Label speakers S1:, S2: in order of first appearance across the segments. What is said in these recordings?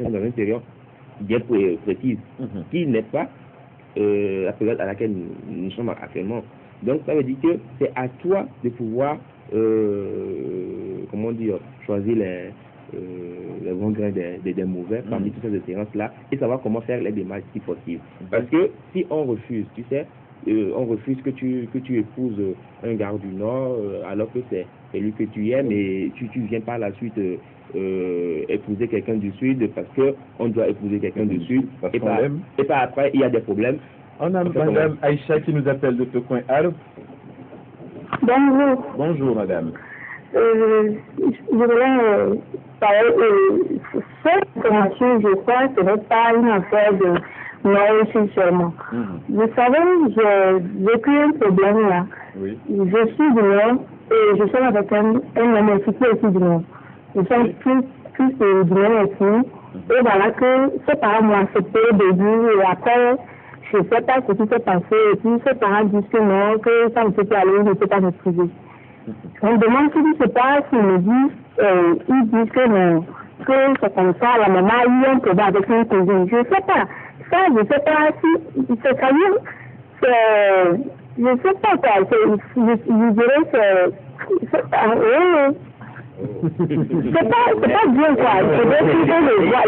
S1: dans une période bien précise, qui n'est pas la période à laquelle nous sommes actuellement. Donc ça veut dire que c'est à toi de pouvoir comment dire, choisir les bons grains des mauvais parmi toutes ces expériences-là et savoir comment faire les démarches si possible. Parce que si on refuse, tu sais, on refuse que tu épouses un gars du Nord alors que c'est lui que tu aimes et tu viens par la suite épouser quelqu'un du Sud parce que on doit épouser quelqu'un du Sud et pas après il y a des problèmes.
S2: On a Madame Aïcha qui nous appelle de ce coin. Allô?
S3: Bonjour.
S2: Bonjour madame.
S3: Je voulais parler cette information, je crois que ce n'est pas une affaire de Nord seulement. Vous savez, j'ai vécu un problème là.
S2: Oui.
S3: Je suis du Nord et je suis avec un homme aussi qui est aussi du Nord. Nous sommes tous du Nord aussi. Et voilà que ses parents m'ont accepté au début et après, je ne sais pas ce qui s'est passé. Et puis ses parents disent que non, que ça ne peut pas aller, il ne peut pas me trouver. On me demande ce qui se passe, ils me disent, ils disent que non, que c'est comme ça, la maman a eu un problème avec un cousin. Je ne sais pas. Ça, je ne sais pas si c'est quand même, je ne sais pas quoi, je dirais c'est pas bien quoi. Je veux que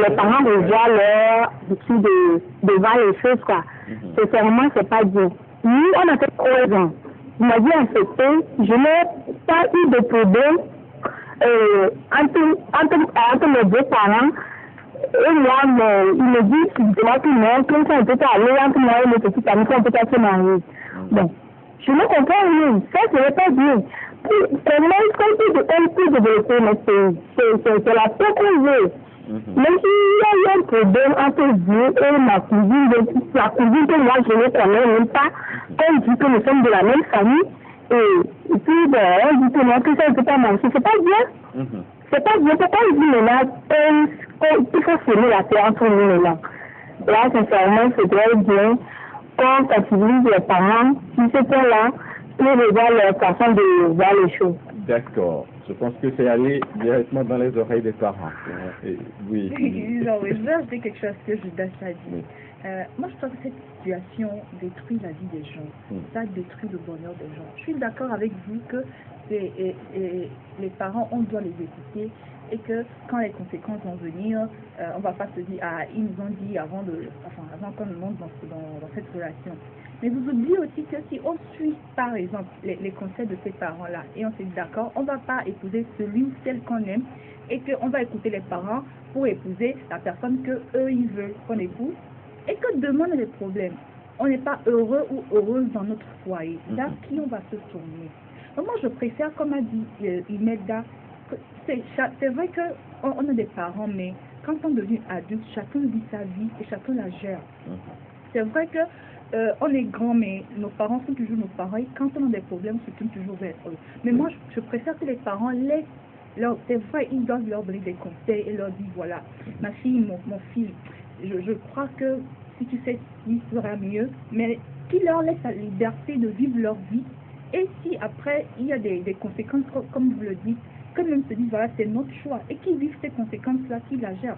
S3: les parents revoient leur habitude de voir les choses quoi. Sincèrement, c'est pas bien. Nous, on a fait 3 ans. Il m'a dit accepté, je n'ai pas eu de problème entre mes 2 parents. Et moi, il me dit que non, que ça ne peut pas aller entre moi et mes petits amis, qu'on peut pas se marier. Bon, je ne comprends rien, ça ce n'est pas bien. Vraiment, comme tout développer notre pays, c'est la peau qu'on veut. Mais s'il y a eu un problème entre vous et ma cousine, la cousine que moi je ne connais même pas, on dit que nous sommes de la même famille, et puis bon, on dit que non, que ça ne peut pas marcher, c'est pas bien. C'est pas bien, pourquoi on dit maintenant qu'il faut finir la paix entre nous maintenant. Là, sincèrement, c'est très bien qu'on sensibilise les parents qui se sont là pour revoir leur façon de voir les choses.
S2: D'accord. Je pense que c'est aller directement dans les oreilles des parents. Oui.
S4: Non, je vais ajouter quelque chose que je dois dire. Moi, je trouve que cette situation détruit la vie des gens. Ça détruit le bonheur des gens. Je suis d'accord avec vous que les parents, on doit les écouter et que quand les conséquences vont venir, on ne va pas se dire, ah, ils nous ont dit avant qu'on nous monte dans cette relation. Mais vous oubliez aussi que si on suit, par exemple, les conseils de ces parents-là, et on s'est d'accord, on ne va pas épouser celui ou celle qu'on aime, et qu'on va écouter les parents pour épouser la personne qu'eux, ils veulent qu'on épouse, et que demain, on a des problèmes. On n'est pas heureux ou heureuse dans notre foyer. Vers qui on va se tourner? Donc, moi, je préfère, comme a dit Imelda, c'est vrai qu'on a des parents, mais quand on devient adulte, chacun vit sa vie et chacun la gère. C'est vrai que on est grand, mais nos parents sont toujours nos parents. Et quand on a des problèmes, on se tourne toujours vers eux. Mais moi, je préfère que les parents laissent c'est vrai, ils doivent leur donner des conseils et leur dire, voilà, ma fille, mon fils, je crois que si tu fais ci, ce sera mieux. Mais qu'ils leur laissent la liberté de vivre leur vie. Et si après, il y a des conséquences, comme vous le dites, que même se disent, voilà, c'est notre choix. Et qu'ils vivent ces conséquences-là, qu'ils la gèrent.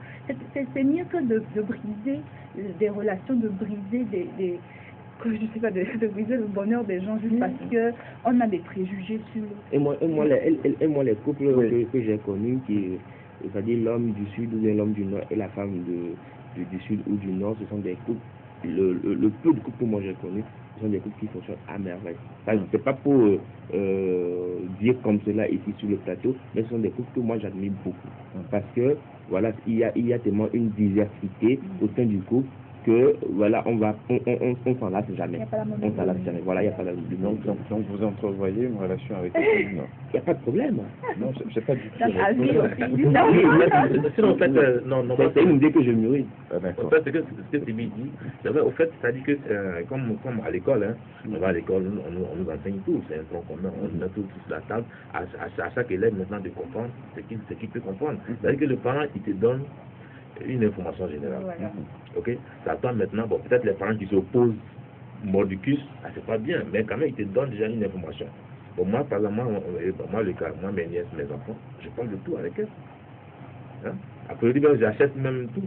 S4: C'est mieux que de briser des relations, de briser je sais pas, de briser le bonheur des gens juste parce qu'on a des préjugés sur eux.
S1: Et moi les couples que j'ai connus, c'est-à-dire l'homme du Sud ou bien l'homme du Nord et la femme du Sud ou du Nord, ce sont des couples, le peu de couples que moi j'ai connus, ce sont des couples qui fonctionnent à merveille. C'est pas pour dire comme cela ici sur le plateau, mais ce sont des couples que moi j'admire beaucoup. Parce que, voilà, il y a tellement une diversité au sein du couple, que voilà, on s'en lasse jamais. On s'en lasse jamais. Voilà, il n'y a pas de
S2: donc vous entrevoyez une relation avec quelqu'un du Nord.
S1: Il n'y a pas de problème.
S2: Non, c'est pas du tout.
S1: C'est une idée que je mûris.
S5: En fait, ce que Tibi dit, c'est vrai, au fait, c'est-à-dire que comme à l'école, on va à l'école, on nous enseigne tout, c'est un tronc commun, on met tout sur la table, à chaque élève maintenant de comprendre ce qu'il peut comprendre. C'est-à-dire que le parent, il te donne une information générale. Voilà. Ok, ça toi maintenant, bon, peut-être les parents qui s'opposent mordicus, c'est pas bien, mais quand même ils te donnent déjà une information. Bon, moi, par exemple, moi, le cas, moi, mes nièces, mes enfants, je parle de tout avec eux. Hein? produit, j'achète même tout.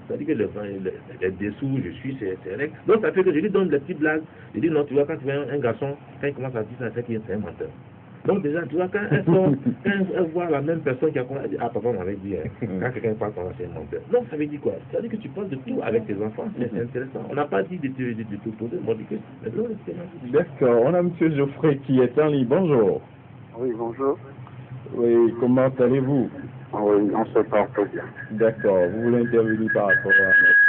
S5: C'est-à-dire que les dessous, je suis, c'est règle. Donc ça fait que je lui donne des petites blagues. Je dis non, tu vois, quand tu vois un garçon, quand il commence à dire ça, c'est un menteur. Donc déjà, tu vois, quand elle voit la même personne qui a commencé à dire, ah papa m'avait dit, quand quelqu'un parle comme ça, c'est un menteur. Donc ça veut dire quoi? Ça veut dire que tu parles de tout avec tes enfants, c'est intéressant. On n'a pas dit de tout poser, on dit que c'est
S2: D'accord, on a M. Geoffrey qui est en ligne. Bonjour.
S6: Oui, bonjour.
S2: Oui, comment allez-vous?
S6: Oui, on se porte bien.
S2: D'accord, vous voulez intervenir par rapport à notre...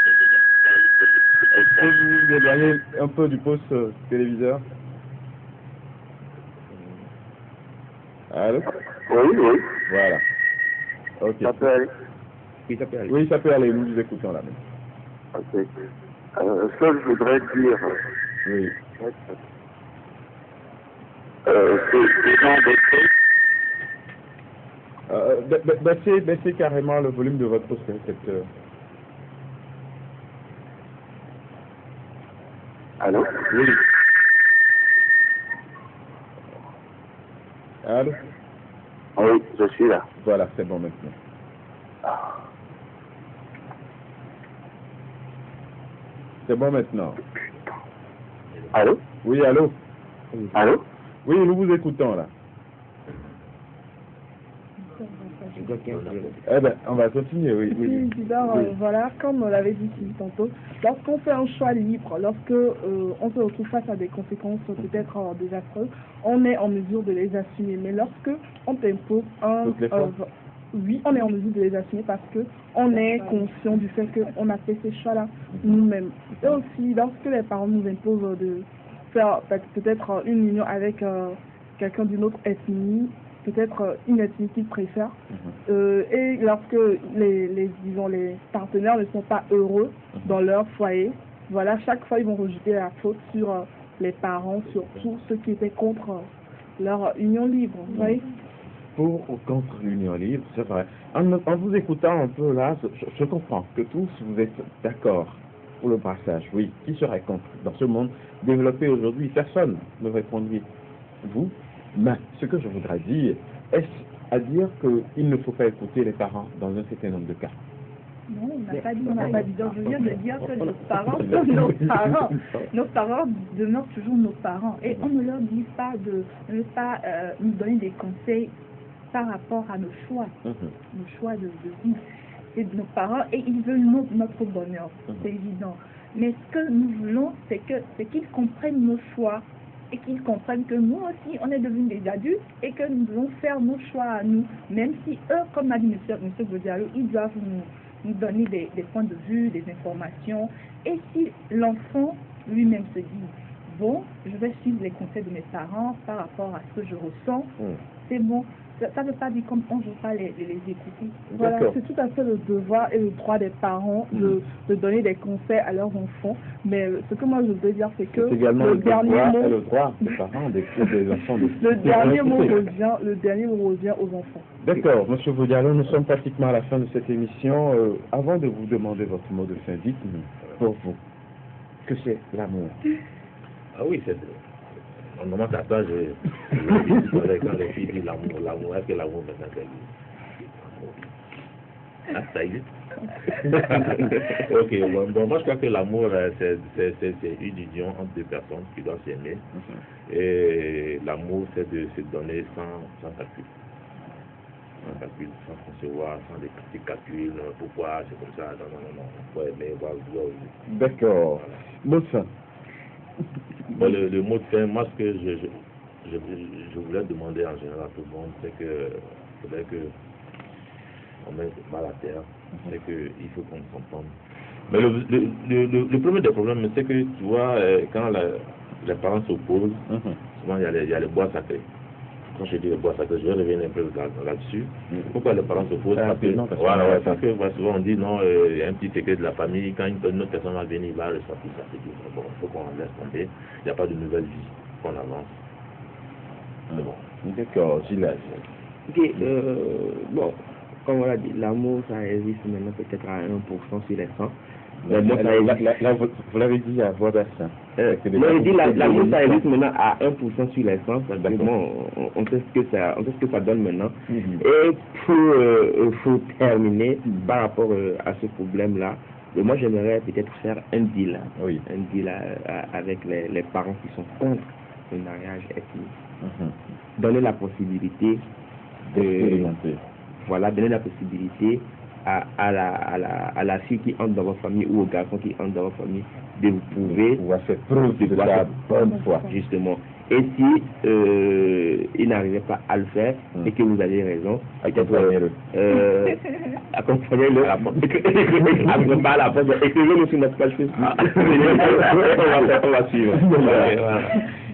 S2: Est-ce que vous vous éloignez un peu du poste téléviseur? Allô?
S6: Oui.
S2: Voilà. Ok.
S6: Ça peut aller?
S1: Oui, ça peut aller.
S2: Oui, ça peut aller, nous vous écoutons là même.
S6: Ok. Ce que je voudrais dire,
S2: Oui.
S6: c'est dans des
S2: Baissez carrément le volume de votre récepteur.
S6: Allô?
S2: Oui. Allô?
S6: Oui, je suis là.
S2: Voilà, c'est bon maintenant. C'est bon maintenant.
S6: Allô?
S2: Oui, allô?
S6: Allô?
S2: Oui, nous vous écoutons là. Eh ben, on va continuer, oui.
S4: Oui, bizarre, voilà, comme on l'avait dit tantôt, lorsqu'on fait un choix libre, lorsque on se retrouve face à des conséquences peut-être désastreuses, on est en mesure de les assumer. Mais lorsque on t'impose oui, on est en mesure de les assumer parce que on est conscient du fait qu'on a fait ces choix-là nous-mêmes. Et aussi, lorsque les parents nous imposent de faire peut-être une union avec quelqu'un d'une autre ethnie, peut-être une ethnie qu'ils préfèrent, et lorsque disons, les partenaires ne sont pas heureux dans leur foyer, voilà, chaque fois ils vont rejeter la faute sur les parents, sur tous ceux qui étaient contre leur union libre, vous voyez.
S2: Pour ou contre l'union libre, c'est vrai. En vous écoutant un peu là, je comprends que tous vous êtes d'accord pour le brassage, oui. Qui serait contre? Dans ce monde développé aujourd'hui, personne ne répondrait. Vous? Mais ce que je voudrais dire, est-ce à dire qu'il ne faut pas écouter les parents dans un certain nombre de cas?
S4: Non, on n'a pas dit. Donc, je viens de dire que nos parents sont nos parents. Nos parents demeurent toujours nos parents. Et on ne leur dit pas de ne pas nous donner des conseils par rapport à nos choix, nos choix de vie. C'est nos parents et ils veulent notre bonheur, c'est évident. Mais ce que nous voulons, c'est qu'ils comprennent nos choix et qu'ils comprennent que nous aussi, on est devenus des adultes et que nous devons faire nos choix à nous, même si eux, comme l'a dit M. Godialo, ils doivent nous donner des points de vue, des informations. Et si l'enfant lui-même se dit, bon, je vais suivre les conseils de mes parents par rapport à ce que je ressens, c'est bon. Ça ne veut pas dire comme on ne veut pas les écouter. Voilà, c'est tout à fait le devoir et le droit des parents de donner des conseils à leurs enfants. Mais ce que moi je veux dire, c'est que le dernier mot,
S2: le droit des parents, des enfants,
S4: le dernier mot revient aux enfants.
S2: D'accord, M. Godialo, nous sommes pratiquement à la fin de cette émission. Avant de vous demander votre mot de fin, dites-nous, pour vous, que c'est l'amour?
S5: Ah oui, c'est normalement, à ça, quand les filles disent l'amour, est-ce que l'amour me s'interdit? Ah, ça existe. Ok, bon, moi je crois que l'amour, c'est une union entre deux personnes qui doivent s'aimer. Et l'amour, c'est de se donner sans calcul. Sans calcul, sans concevoir, sans des petits calculs, pourquoi c'est comme ça, non. Faut aimer, voir.
S2: D'accord. Mot de fin.
S5: Bon, le mot de fin, moi ce que je voulais demander en général à tout le monde, c'est que faudrait que on mette mal à terre, c'est qu'il faut qu'on s'entende. Mais le premier des problèmes, c'est que tu vois, quand les parents s'opposent, souvent il y a les bois sacrés. Quand je dis les bois sacrés, je vais revenir un peu là-dessus. Pourquoi les parents s'opposent? Parce que souvent on dit non, il y a un petit secret de la famille, quand une autre personne va venir, il va ressortir ça, c'est tout. Bon, il faut qu'on laisse tomber, il n'y a pas de nouvelle vie, qu'on avance. C'est bon.
S2: D'accord, Gilles.
S1: Ok, bon, comme on l'a dit, l'amour, ça existe maintenant peut-être à 1% sur les 100. La moussa élite.
S2: Là, vous l'avez dit à voix basse. Hein.
S1: Non, je dis la moussa élite maintenant à 1% sur l'essence. Bon, on sait ce que ça donne maintenant. Et pour terminer, par rapport à ce problème-là, moi j'aimerais peut-être faire un deal. Un deal avec les parents qui sont contre le mariage ethnique. Donner la possibilité donner la possibilité à la fille qui entre dans votre famille ou au garçon qui entre dans votre famille de vous prouver
S2: cette preuve de la bonne foi.
S1: Justement. Et si il n'arrivait pas à le faire et que vous avez raison, accompagnez-le. Accompagnez-le. Après pas à la porte, écrivez-le sur notre page Facebook. On va suivre.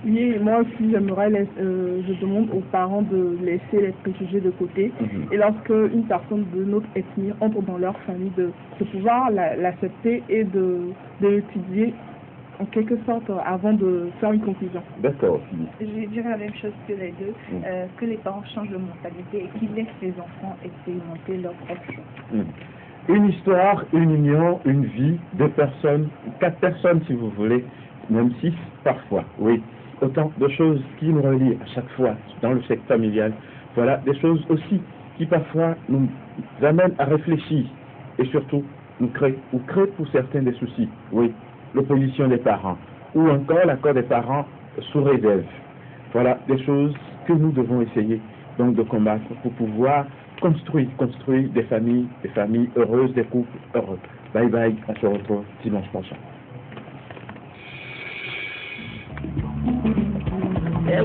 S4: Oui, moi aussi j'aimerais, je demande aux parents de laisser les préjugés de côté et lorsque une personne de notre ethnie entre dans leur famille, de pouvoir l'accepter et de l'étudier en quelque sorte avant de faire une conclusion.
S2: D'accord.
S7: Je dirais la même chose que les deux, que les parents changent de mentalité et qu'ils laissent les enfants expérimenter leur propre choix.
S2: Une histoire, une union, une vie, 2 personnes, 4 personnes si vous voulez, même 6 parfois, oui. Autant de choses qui nous relient à chaque fois dans le cercle familial. Voilà, des choses aussi qui parfois nous amènent à réfléchir et surtout nous créent pour certains des soucis. Oui, l'opposition des parents ou encore l'accord des parents sous réserve. Voilà, des choses que nous devons essayer donc de combattre pour pouvoir construire des familles heureuses, des couples heureux. Bye bye, on se retrouve dimanche prochain.
S1: Yeah,